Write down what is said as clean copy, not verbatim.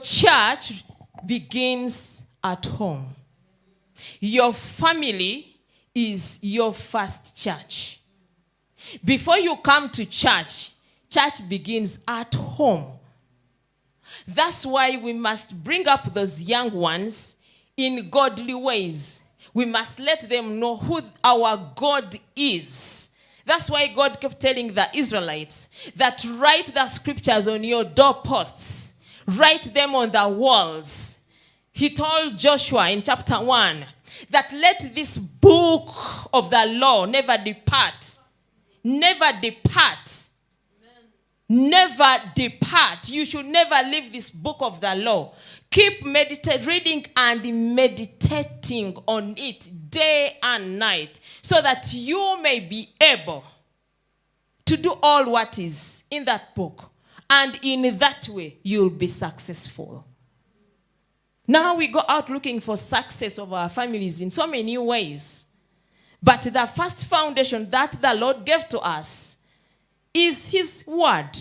Church begins at home. Your family is your first church. Before you come to church, church begins at home. That's why we must bring up those young ones in godly ways. We must let them know who our God is. That's why God kept telling the Israelites that write the scriptures on your doorposts. Write them on the walls. He told Joshua in chapter 1 that let this book of the law never depart. Never depart. Never depart. You should never leave this book of the law. Keep reading and meditating on it day and night so that you may be able to do all what is in that book. And in that way, you'll be successful. Now we go out looking for success of our families in so many ways. But the first foundation that the Lord gave to us is His word.